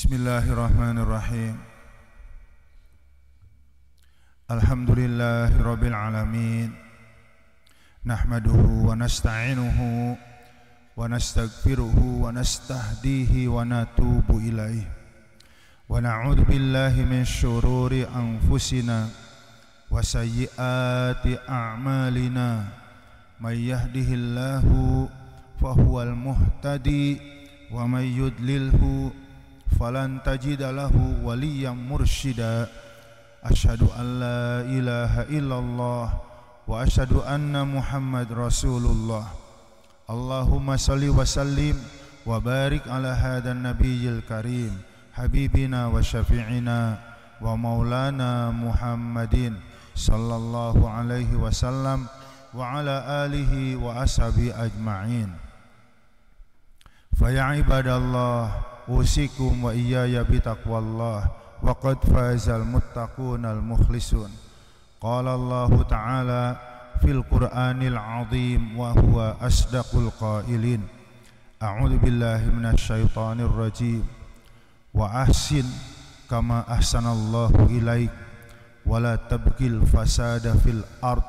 Bismillahirrahmanirrahim. Alhamdulillahirabbil alamin. Nahmaduhu wa nasta'inuhu wa nastaghfiruhu wa nastahdihi wa natubu ilaihi. Wa na'udzu billahi min syururi anfusina wa sayyiati a'malina. May yahdihillahu fahuwal muhtadi wa may yudlilhu falan tajida lahu waliyan mursyida. Asyhadu an la ilaha illallah wa asyhadu anna Muhammad Rasulullah. Allahumma salli wa sallim wa barik ala hadan nabiyil karim habibina wa syafi'ina wa maulana Muhammadin sallallahu alaihi wasallam wa ala alihi wa ashabi ajma'in. Fa ya ibadallah usikum wa iyaya bitaqwallah wa qad fazal muttaqunal mukhlisun. Qala Allah Ta'ala fil Qur'anil azim wa huwa asdaqul qailin. A'udzu billahi minasyaitonir rajim. Wa ahsin kama ahsanallahu ilaik wa la tabghil fasada fil ard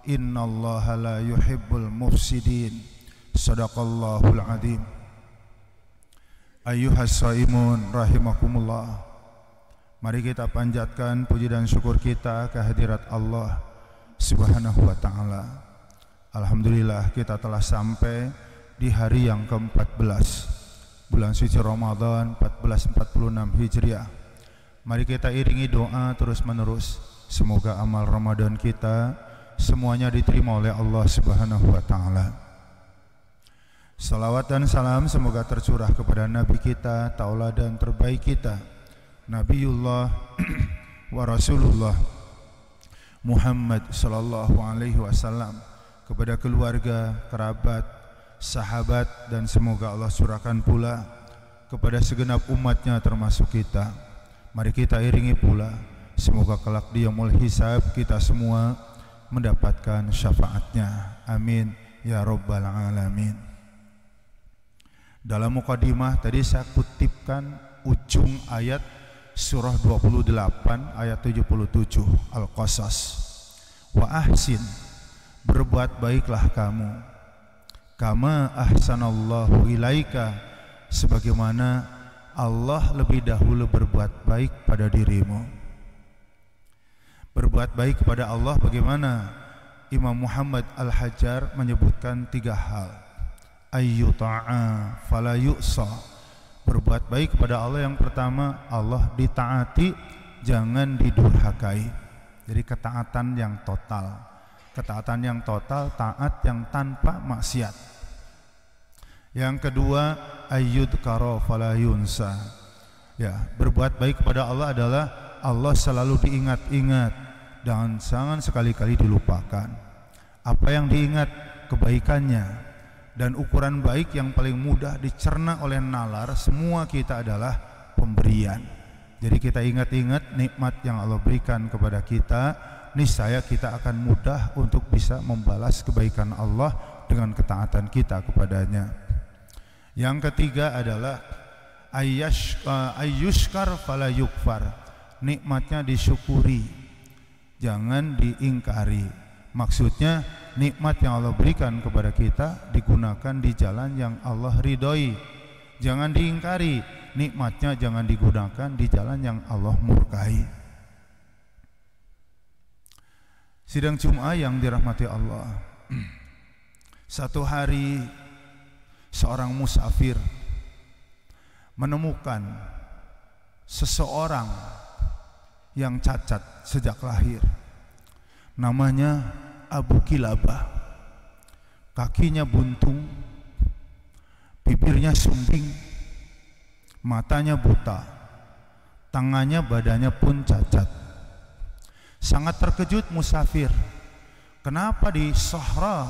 innallaha la yuhibbul mufsidin. Shadaqallahul azim. Ayyuhas shaimun rahimakumullah. Mari kita panjatkan puji dan syukur kita kehadirat Allah Subhanahu wa ta'ala. Alhamdulillah kita telah sampai di hari yang ke-14 bulan suci Ramadan 1446 Hijriah. Mari kita iringi doa terus menerus. Semoga amal Ramadan kita semuanya diterima oleh Allah Subhanahu wa ta'ala. Salawat dan salam semoga tercurah kepada Nabi kita, tauladan terbaik kita, Nabiullah wa Rasulullah Muhammad sallallahu alaihi wasallam, kepada keluarga, kerabat, sahabat, dan semoga Allah curahkan pula kepada segenap umatnya termasuk kita. Mari kita iringi pula, semoga kelak di yaumul hisab kita semua mendapatkan syafaatnya. Amin ya rabbal alamin. Dalam mukadimah tadi saya kutipkan ujung ayat surah 28 ayat 77 Al-Qasas. Wa ahsin, berbuat baiklah kamu, kama ahsanallahu ilaika, sebagaimana Allah lebih dahulu berbuat baik pada dirimu. Berbuat baik kepada Allah bagaimana? Imam Muhammad Al-Hajjar menyebutkan 3 hal. Ayyuta'a fala yu'sa, berbuat baik kepada Allah yang pertama, Allah ditaati, jangan didurhakai. Jadi ketaatan yang total. Ketaatan yang total, taat yang tanpa maksiat. Yang kedua, ayyudkara fala yunsa. Ya, berbuat baik kepada Allah adalah Allah selalu diingat-ingat dan jangan sekali-kali dilupakan. Apa yang diingat? Kebaikannya. Dan ukuran baik yang paling mudah dicerna oleh nalar semua kita adalah pemberian. Jadi kita ingat-ingat nikmat yang Allah berikan kepada kita, niscaya kita akan mudah untuk bisa membalas kebaikan Allah dengan ketaatan kita kepadanya. Yang ketiga adalah ayyushkar fala yukfar, nikmatnya disyukuri, jangan diingkari. Maksudnya nikmat yang Allah berikan kepada kita digunakan di jalan yang Allah ridhoi, jangan diingkari. Nikmatnya jangan digunakan di jalan yang Allah murkai. Sidang Jumat yang dirahmati Allah. Satu hari seorang musafir menemukan seseorang yang cacat sejak lahir. Namanya Abu Kilabah. Kakinya buntung, bibirnya sumbing, matanya buta, tangannya badannya pun cacat. Sangat terkejut musafir. Kenapa di Sahara,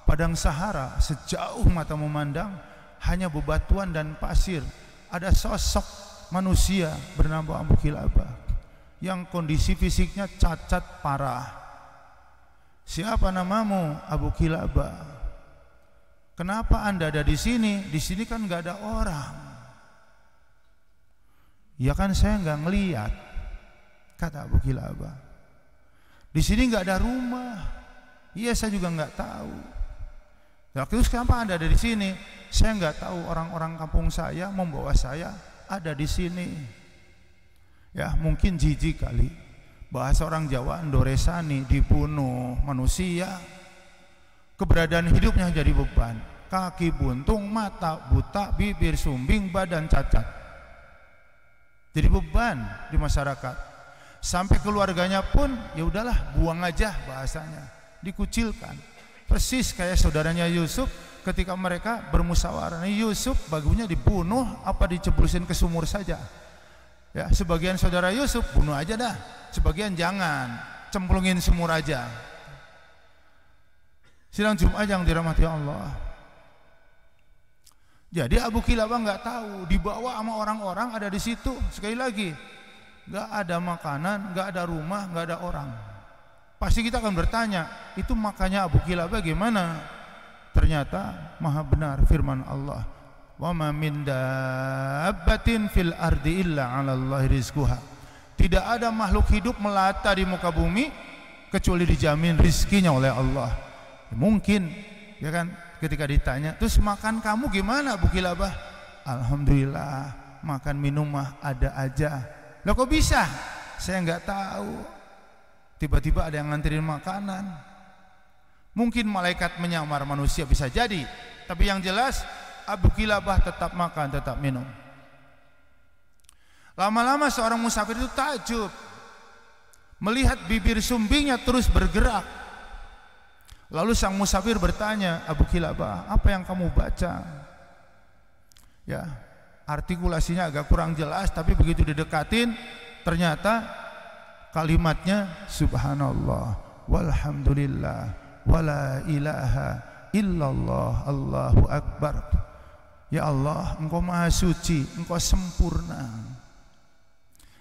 padang Sahara, sejauh mata memandang hanya bebatuan dan pasir, ada sosok manusia bernama Abu Kilabah yang kondisi fisiknya cacat parah. Siapa namamu? Abu Kilabah. Kenapa Anda ada di sini? Di sini kan nggak ada orang. Ya kan saya nggak ngelihat, kata Abu Kilabah. Di sini nggak ada rumah. Iya, saya juga nggak tahu. Terus kenapa Anda ada di sini? Saya nggak tahu, orang-orang kampung saya membawa saya ada di sini. Ya, mungkin jijik kali. Bahasa orang Jawa, Ndoresani, dibunuh manusia. Keberadaan hidupnya jadi beban. Kaki buntung, mata buta, bibir sumbing, badan cacat. Jadi beban di masyarakat. Sampai keluarganya pun ya udahlah, buang aja bahasanya. Dikucilkan. Persis kayak saudaranya Yusuf ketika mereka bermusyawarah. Yusuf bagunya dibunuh apa diceblusin ke sumur saja. Ya, sebagian saudara Yusuf bunuh aja dah, sebagian jangan, cemplungin sumur aja. Sidang Jumat yang dirahmati Allah. Jadi Abu Kilabah nggak tahu, dibawa sama orang-orang ada di situ. Sekali lagi, nggak ada makanan, nggak ada rumah, nggak ada orang. Pasti kita akan bertanya, itu makanya Abu Kilabah gimana? Ternyata maha benar firman Allah, wa ma min dabbatin fil ardi illa 'ala Allahi rizquha. Tidak ada makhluk hidup melata di muka bumi kecuali dijamin rizkinya oleh Allah. Mungkin ya kan, ketika ditanya, terus makan kamu gimana Abu Kilabah? Alhamdulillah, makan minum mah ada aja. Loh kok bisa? Saya nggak tahu. Tiba-tiba ada yang nganterin makanan. Mungkin malaikat menyamar manusia, bisa jadi. Tapi yang jelas Abu Kilabah tetap makan, tetap minum. Lama-lama seorang musafir itu takjub melihat bibir sumbingnya terus bergerak. Lalu sang musafir bertanya, Abu Kilabah, apa yang kamu baca? Ya, artikulasinya agak kurang jelas, tapi begitu didekatin ternyata kalimatnya subhanallah walhamdulillah wala ilaha illallah Allahu akbar. Ya Allah, Engkau maha suci, Engkau sempurna,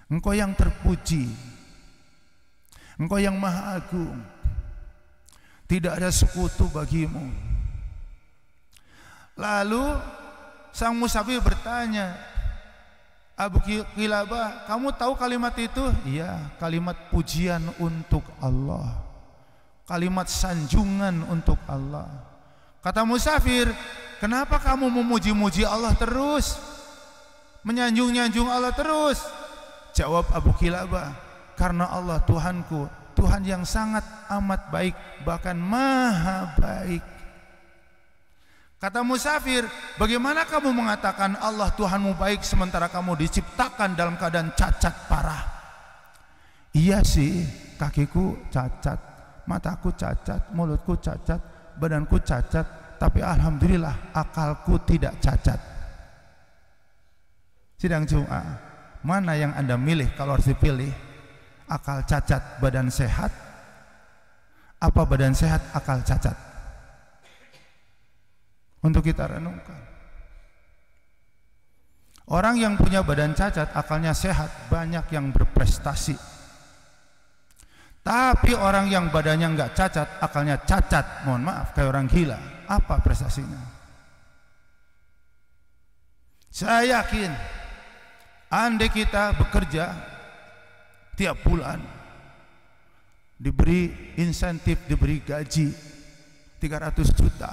Engkau yang terpuji, Engkau yang maha agung, tidak ada sekutu bagimu. Lalu sang musafir bertanya, Abu Kilabah, kamu tahu kalimat itu? Iya, kalimat pujian untuk Allah, kalimat sanjungan untuk Allah. Kata musafir, kenapa kamu memuji-muji Allah terus, menyanjung-nyanjung Allah terus? Jawab Abu Kilabah, karena Allah Tuhanku, Tuhan yang sangat amat baik, bahkan maha baik. Kata musafir, bagaimana kamu mengatakan Allah Tuhanmu baik sementara kamu diciptakan dalam keadaan cacat parah? Iya sih, kakiku cacat, mataku cacat, mulutku cacat, badanku cacat, tapi alhamdulillah akalku tidak cacat. Sidang Jumat, mana yang Anda milih kalau harus dipilih? Akal cacat, badan sehat? Apa badan sehat, akal cacat? Untuk kita renungkan. Orang yang punya badan cacat, akalnya sehat, banyak yang berprestasi. Tapi orang yang badannya enggak cacat, akalnya cacat, mohon maaf, kayak orang gila, apa prestasinya? Saya yakin, andai kita bekerja tiap bulan, diberi insentif, diberi gaji 300 juta,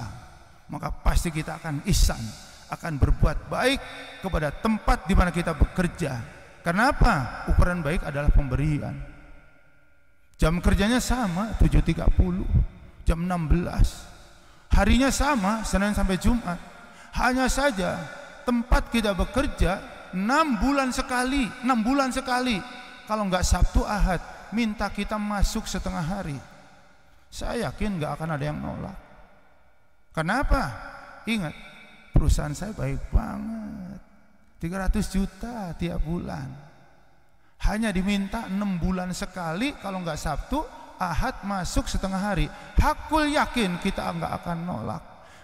maka pasti kita akan ihsan, akan berbuat baik kepada tempat di mana kita bekerja. Kenapa? Ukuran baik adalah pemberian. Jam kerjanya sama, 7.30, jam 16. Harinya sama, Senin sampai Jumat. Hanya saja tempat kita bekerja 6 bulan sekali, 6 bulan sekali. Kalau enggak Sabtu Ahad, minta kita masuk setengah hari. Saya yakin enggak akan ada yang nolak. Kenapa? Ingat, perusahaan saya baik banget, 300 juta tiap bulan. Hanya diminta 6 bulan sekali, kalau enggak Sabtu Ahad masuk setengah hari. Hakul yakin kita enggak akan nolak.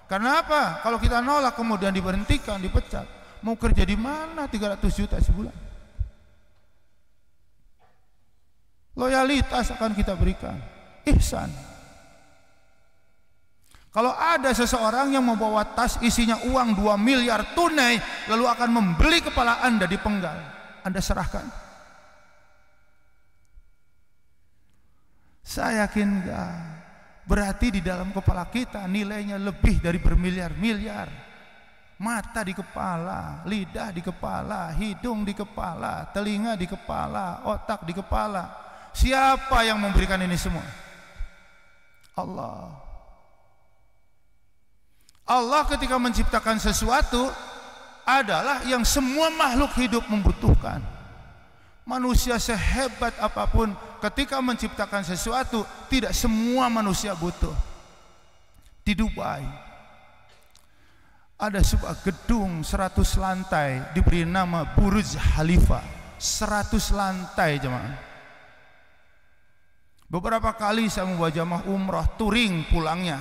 Kenapa? Kalau kita nolak kemudian diberhentikan, dipecat, mau kerja di mana 300 juta sebulan? Loyalitas akan kita berikan, ihsan. Kalau ada seseorang yang membawa tas isinya uang 2 miliar tunai, lalu akan membeli kepala Anda dipenggal, Anda serahkan? Saya yakin enggak. Berarti di dalam kepala kita nilainya lebih dari bermiliar-miliar. Mata di kepala, lidah di kepala, hidung di kepala, telinga di kepala, otak di kepala. Siapa yang memberikan ini semua? Allah. Allah ketika menciptakan sesuatu adalah yang semua makhluk hidup membutuhkan. Manusia sehebat apapun ketika menciptakan sesuatu, tidak semua manusia butuh. Di Dubai ada sebuah gedung 100 lantai diberi nama Burj Khalifa. 100 lantai jemaah. Beberapa kali saya membawa jamaah umrah touring pulangnya.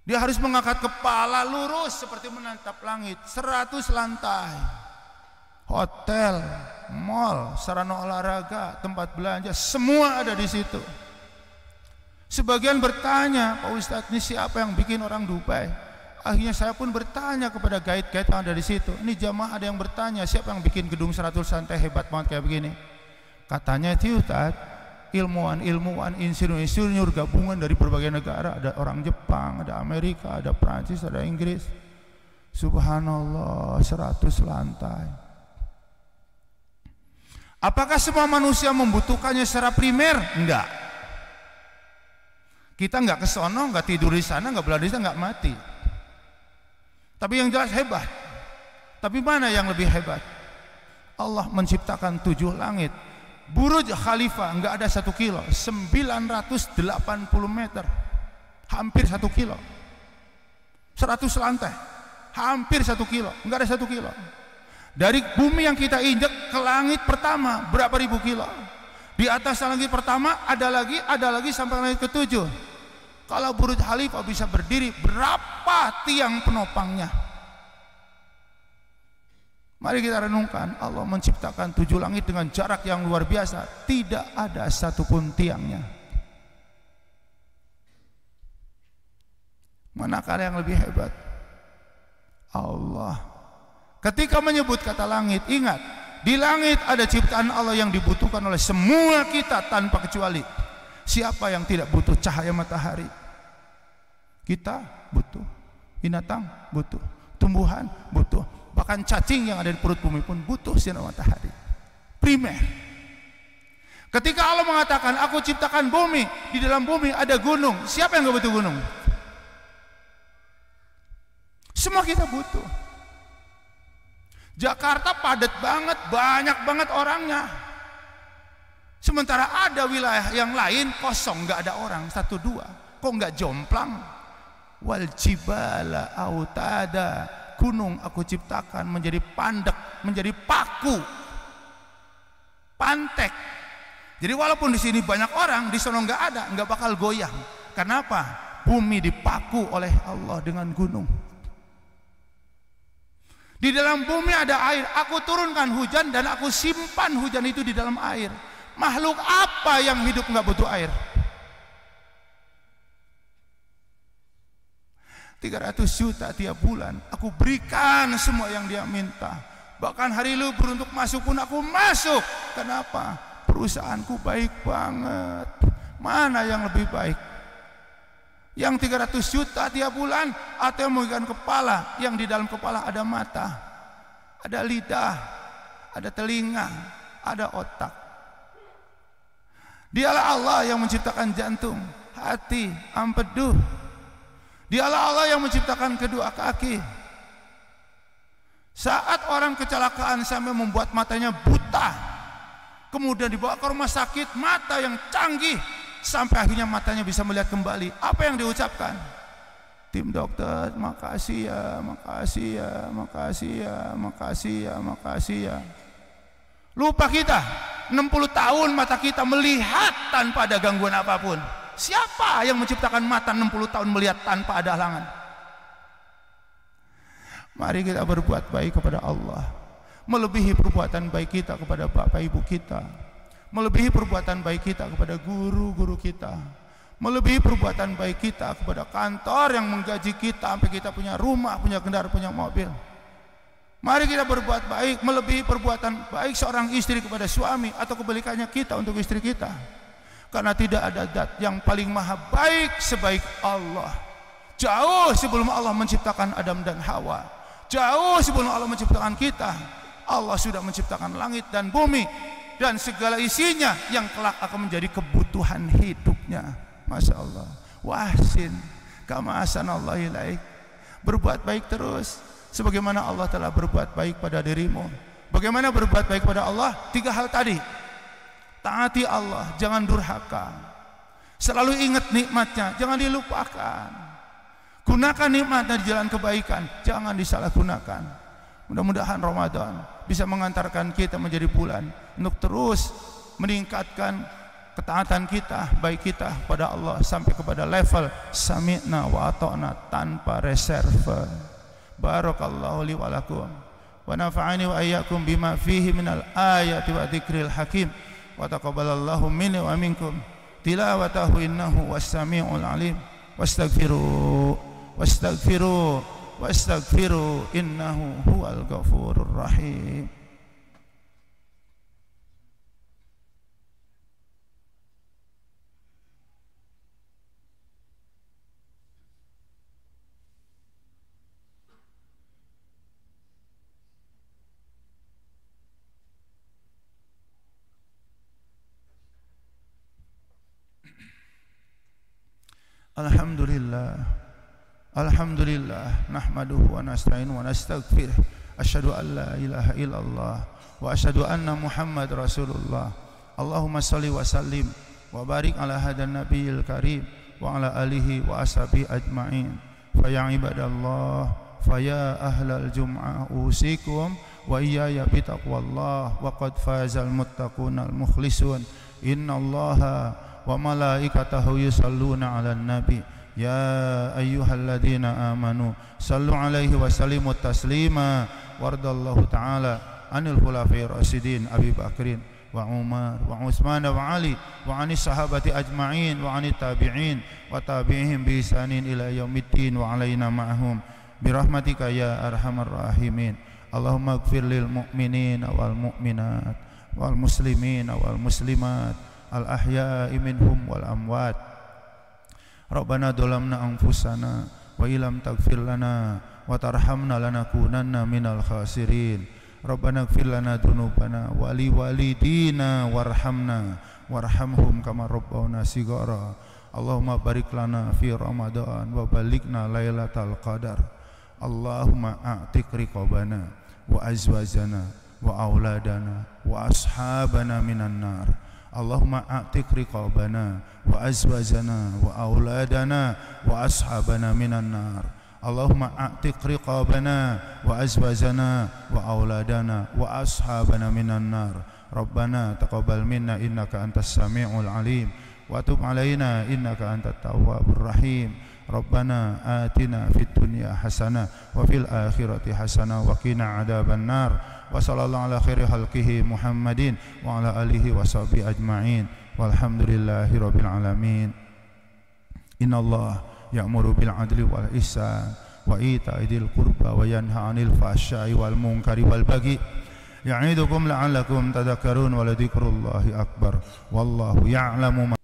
Dia harus mengangkat kepala lurus seperti menatap langit. 100 lantai. Hotel, mall, sarana olahraga, tempat belanja, semua ada di situ. Sebagian bertanya, Pak Ustadz, ini siapa yang bikin orang Dubai? Akhirnya saya pun bertanya kepada guide-guide yang ada di situ. Ini jamaah ada yang bertanya, siapa yang bikin gedung 100 lantai hebat banget kayak begini? Katanya itu Ustaz, ilmuwan, insinyur gabungan dari berbagai negara. Ada orang Jepang, ada Amerika, ada Prancis, ada Inggris. Subhanallah, 100 lantai. Apakah semua manusia membutuhkannya secara primer? Enggak. Kita enggak ke sono, enggak tidur di sana, enggak belajar di sana, enggak mati. Tapi yang jelas hebat. Tapi mana yang lebih hebat? Allah menciptakan 7 langit. Burj Khalifa enggak ada 1 kilo, 980 meter, hampir 1 kilo. 100 lantai, hampir 1 kilo, enggak ada 1 kilo. Dari bumi yang kita injek ke langit pertama berapa ribu kilo. Di atas langit pertama ada lagi sampai langit ke-7. Kalau Burj Khalifa bisa berdiri, berapa tiang penopangnya? Mari kita renungkan, Allah menciptakan 7 langit dengan jarak yang luar biasa, tidak ada satupun tiangnya. Manakala yang lebih hebat? Allah. Ketika menyebut kata langit, ingat, di langit ada ciptaan Allah yang dibutuhkan oleh semua kita tanpa kecuali. Siapa yang tidak butuh cahaya matahari? Kita butuh, binatang butuh, tumbuhan butuh, bahkan cacing yang ada di perut bumi pun butuh sinar matahari. Primer. Ketika Allah mengatakan, aku ciptakan bumi, di dalam bumi ada gunung. Siapa yang gak butuh gunung? Semua kita butuh. Jakarta padat banget, banyak banget orangnya. Sementara ada wilayah yang lain kosong, nggak ada orang, 1, 2. Kok nggak jomplang? Wal jibala autada, gunung aku ciptakan menjadi pandek, menjadi paku, pantek. Jadi walaupun di sini banyak orang, di sana nggak ada, nggak bakal goyang. Kenapa? Bumi dipaku oleh Allah dengan gunung. Di dalam bumi ada air, aku turunkan hujan dan aku simpan hujan itu di dalam air. Makhluk apa yang hidup nggak butuh air? 300 juta tiap bulan, aku berikan semua yang dia minta. Bahkan hari libur untuk masuk pun aku masuk. Kenapa? Perusahaanku baik banget. Mana yang lebih baik? Yang 300 juta tiap bulan atau yang memberikan kepala, yang di dalam kepala ada mata, ada lidah, ada telinga, ada otak. Dialah Allah yang menciptakan jantung, hati, empedu. Dialah Allah yang menciptakan kedua kaki. Saat orang kecelakaan sampai membuat matanya buta, kemudian dibawa ke rumah sakit, mata yang canggih, sampai akhirnya matanya bisa melihat kembali. Apa yang diucapkan? Tim dokter, makasih ya, makasih ya, makasih ya, makasih ya, makasih ya. Lupa kita, 60 tahun mata kita melihat tanpa ada gangguan apapun. Siapa yang menciptakan mata 60 tahun melihat tanpa ada halangan? Mari kita berbuat baik kepada Allah, melebihi perbuatan baik kita kepada bapak ibu kita, melebihi perbuatan baik kita kepada guru-guru kita, melebihi perbuatan baik kita kepada kantor yang menggaji kita sampai kita punya rumah, punya kendaraan, punya mobil. Mari kita berbuat baik melebihi perbuatan baik seorang istri kepada suami atau kebalikannya kita untuk istri kita. Karena tidak ada zat yang paling maha baik sebaik Allah. Jauh sebelum Allah menciptakan Adam dan Hawa, jauh sebelum Allah menciptakan kita, Allah sudah menciptakan langit dan bumi dan segala isinya yang kelak akan menjadi kebutuhan hidupnya. Masya Allah. Wahsin kama ahsanallahu ilaik. Berbuat baik terus sebagaimana Allah telah berbuat baik pada dirimu. Bagaimana berbuat baik pada Allah? 3 hal tadi. Taati Allah, jangan durhaka. Selalu ingat nikmatnya, jangan dilupakan. Gunakan nikmatnya di jalan kebaikan, jangan disalahgunakan. Mudah-mudahan Ramadan bisa mengantarkan kita menjadi bulan untuk terus meningkatkan ketaatan kita, baik kita pada Allah sampai kepada level sami'na wa ata'na tanpa reserve. Barakallahu li wa lakum wa nafa'ani wa iyyakum bima fihi minal ayati wa dzikril hakim. Wa taqabbalallahu minni wa minkum tilawatahu innahu was-sami'ul alim. Wastaghfiru wastaghfiru wastaghfiru innahu huwal ghafurur rahim. Alhamdulillah, alhamdulillah, nahmaduhu wa nasta'inu wa nastaghfiruh. Asyhadu an la ilaha illallah wa asyhadu anna Muhammad Rasulullah. Allahumma shalli wa sallim wa barik ala hadan nabiyil karim wa ala alihi wa ashabihi ajma'in. Fa ya ibadallah, fa ya ahlal jum'ah, usikum wa iyaya bi taqwallah wa qad fazal muttaqunal mukhlisun. Innallaha wa malaikatahu yusalluna 'alan nabi ya ayyuhalladzina amanu sallu 'alaihi wa sallimu taslima. Wardallahu ta'ala 'anil khulafa'ir rasyidin Abi Bakrin wa Umar wa Utsman wa Ali wa 'anis sahabati ajma'in wa 'anit tabi'in wa tabi'ihim bi ihsanin ila yaumiddin wa 'alaina ma'hum bi rahmatika ya arhamar rahimin. Allahumma ighfir lil mu'minina wal mu'minat wal muslimina wal muslimat al-ahya'i minhum wal amwat. Rabbana dhalamna anfusana wa illam taghfir lana wa tarhamna lanakunanna minal khasirin. Rabbana ighfir lana dzunubana wa li walidina warhamna warhamhum kama rabbawna shighara. Allahumma barik lana fi Ramadan wa balighna lailatal qadar. Allahumma a'tiq riqabana wa azwajana wa auladana wa ashabana minan nar. Allahumma a'tiq riqabana wa azwajana wa auladana wa ashabana minan nar. Allahumma a'tiq riqabana wa azwajana wa auladana wa ashabana minan nar. Rabbana taqabbal minna innaka antas sami'ul alim wa tub alaina innaka antat tawwabur rahim. Rabbana atina fid dunya hasanah wa fil akhirati hasanah wa qina adzaban nar. Wa sallallahu ala khairi khalqihi Muhammadin wa ala alihi wa sahbihi ajma'in walhamdulillahi rabbil alamin. Innallaha ya'muru bil adli wal ihsan wa ita'i dzil qurba wa yanha 'anil fahsya'i wal munkari wal baghi ya'idukum la'allakum tadhakkarun wa la dzikrullahi akbar wallahu ya'lamu